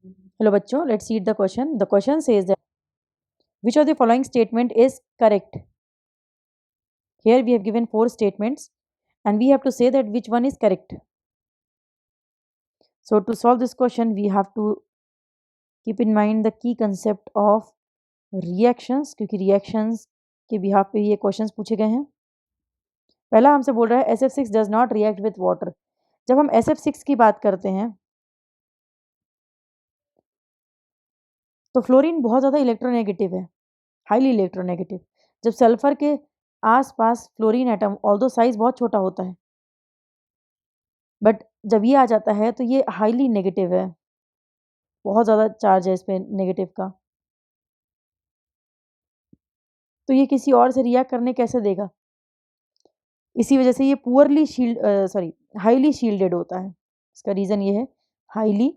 Hello बच्चों, let's read the question. The question says that which of the following statement is correct? Here we have given 4 statements and we have to say that which one is correct. So to solve this question, we have to keep in mind the key concept of reactions, क्योंकि reactions के behalf पे ये questions पूछे गए हैं. पहला हमसे बोल रहा है SF6 does not react with water. जब हम SF6 की बात करते हैं तो फ्लोरीन बहुत ज़्यादा इलेक्ट्रोनेगेटिव है, हाईली इलेक्ट्रोनेगेटिव. जब सल्फर के आसपास फ्लोरीन एटम ऑल्दो साइज बहुत छोटा होता है, बट जब ये आ जाता है तो ये हाईली नेगेटिव है, बहुत ज़्यादा चार्ज है इस पे नेगेटिव का. तो ये किसी और से रिएक्ट करने कैसे देगा? इसी वजह से ये पुअरली हाईली शील्डेड होता है. इसका रीज़न ये है, highly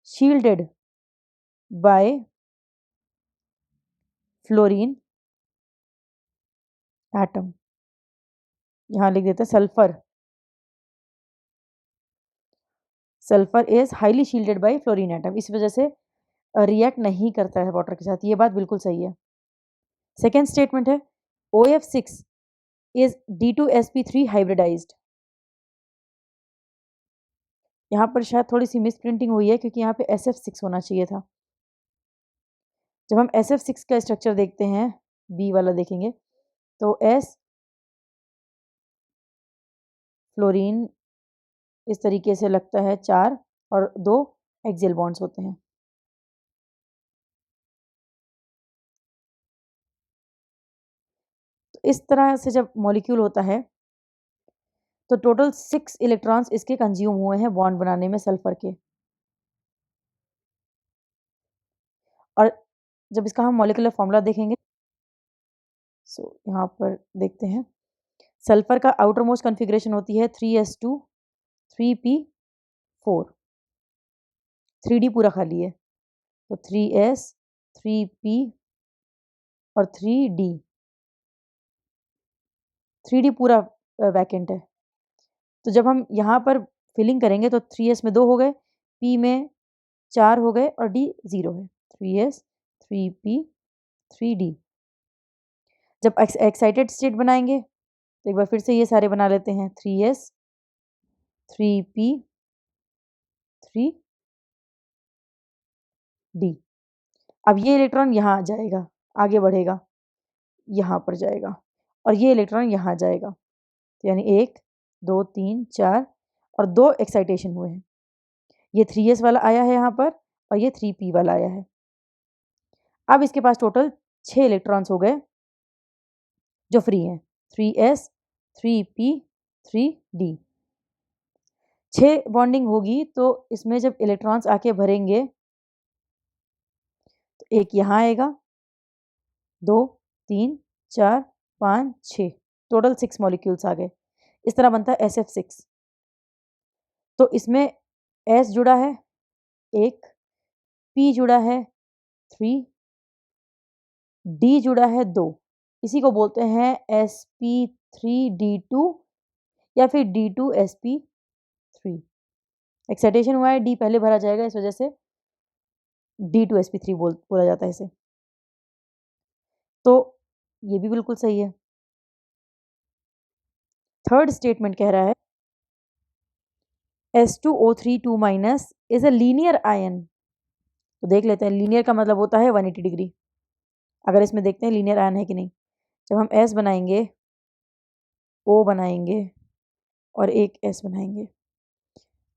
shielded by fluorine atom. यहाँ लिख देते हैं sulphur is highly shielded by fluorine atom. इस वजह से रिएक्ट नहीं करता है वाटर के साथ. ये बात बिल्कुल सही है. सेकेंड स्टेटमेंट है OF6 इज D2sp3 हाइब्रिडाइज्ड. यहाँ पर शायद थोड़ी सी मिस प्रिंटिंग हुई है क्योंकि यहाँ पे SF6 होना चाहिए था. जब हम SF6 का स्ट्रक्चर देखते हैं, बी वाला देखेंगे, तो S फ्लोरीन इस तरीके से लगता है 4 और 2 एक्सियल बॉन्ड्स होते हैं. तो इस तरह से जब मॉलिक्यूल होता है तो टोटल 6 इलेक्ट्रॉन्स इसके कंज्यूम हुए हैं बॉन्ड बनाने में सल्फर के. और जब इसका हम मॉलिक्यूलर फॉर्मूला देखेंगे, यहाँ पर देखते हैं, सल्फर का आउटर मोस्ट कॉन्फ़िगरेशन होती है 3s2 3p4. 3d पूरा खाली है तो 3s 3p और 3d पूरा वैकेंट है. तो जब हम यहाँ पर फिलिंग करेंगे तो 3s में 2 हो गए, p में 4 हो गए और d 0 है. 3s 3p 3d. जब एक्साइटेड स्टेट बनाएंगे तो एक बार फिर से ये सारे बना लेते हैं. 3s 3p 3d. अब ये इलेक्ट्रॉन यहाँ जाएगा, आगे बढ़ेगा, यहाँ पर जाएगा और ये इलेक्ट्रॉन यहाँ जाएगा. तो यानी 1 2 3 4 और 2 एक्साइटेशन हुए हैं. ये 3s वाला आया है यहाँ पर और ये 3p वाला आया है. अब इसके पास टोटल 6 इलेक्ट्रॉन्स हो गए जो फ्री हैं. 3s 3p 3d. 6 बॉन्डिंग होगी तो इसमें जब इलेक्ट्रॉन्स आके भरेंगे तो एक यहाँ आएगा, 2 3 4 5 6, टोटल 6 मॉलिक्यूल्स आ गए. इस तरह बनता है SF6. तो इसमें S जुड़ा है 1, P जुड़ा है 3, D जुड़ा है 2. इसी को बोलते हैं sp3d2 या फिर D2sp3. एक्साइटेशन हुआ है, D पहले भरा जाएगा, इस वजह से D2sp3 बोला जाता है इसे. तो ये भी बिल्कुल सही है. थर्ड स्टेटमेंट कह रहा है S2O3 is a linear ion. तो देख लेते हैं, लीनियर का मतलब होता है 180 डिग्री. अगर इसमें देखते हैं लीनियर आयन है कि नहीं. जब हम S बनाएंगे, O बनाएंगे और एक S बनाएंगे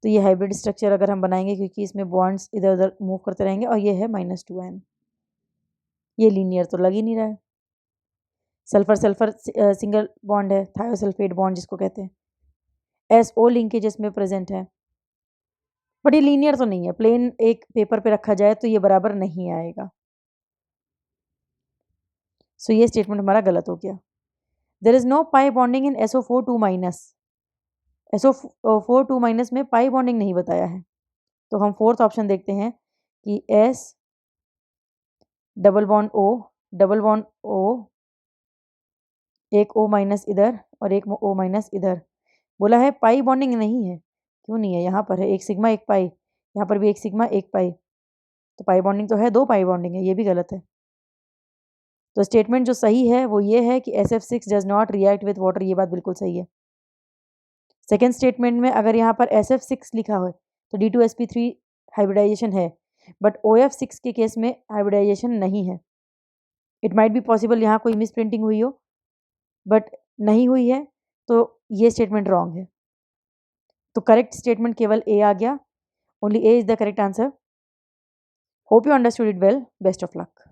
तो ये हाइब्रिड स्ट्रक्चर अगर हम बनाएंगे, क्योंकि इसमें बॉन्ड्स इधर उधर मूव करते रहेंगे और ये है -2n. ये लीनियर तो लग ही नहीं रहा है. सल्फर सल्फर सिंगल बॉन्ड है, थायोसल्फेट बॉन्ड जिसको कहते हैं. SO लिंकेज इसमें प्रेजेंट है, बट ये लीनियर तो नहीं है. प्लेन एक पेपर पे रखा जाए तो ये बराबर नहीं आएगा. सो ये स्टेटमेंट हमारा गलत हो गया. There is no pi bonding in SO4 SO4 में पाई बॉन्डिंग नहीं बताया है. तो हम फोर्थ ऑप्शन देखते हैं कि S डबल बॉन्ड O, एक O- इधर और एक O- इधर. बोला है पाई बॉन्डिंग नहीं है. क्यों नहीं है? यहाँ पर है एक सिग्मा एक पाई. यहाँ पर भी एक सिग्मा एक पाई, तो पाई बॉन्डिंग तो है, 2 पाई बॉन्डिंग है, ये भी गलत है। तो स्टेटमेंट जो सही है वो ये है कि SF6 does not react with water, ये बात बिल्कुल सही है। सेकेंड स्टेटमेंट में अगर यहाँ पर SF6 लिखा हो तो D2sp3 हाइब्रिडाइजेशन है, बट OF6 के केस में हाइब्रिडाइजेशन नहीं है। इट माइट बी पॉसिबल यहाँ कोई मिस प्रिंटिंग हुई हो, बट नहीं हुई है, तो ये स्टेटमेंट रॉन्ग है। तो करेक्ट स्टेटमेंट केवल ए आ गया, only A is the correct answer. Hope you understood it well, best of luck.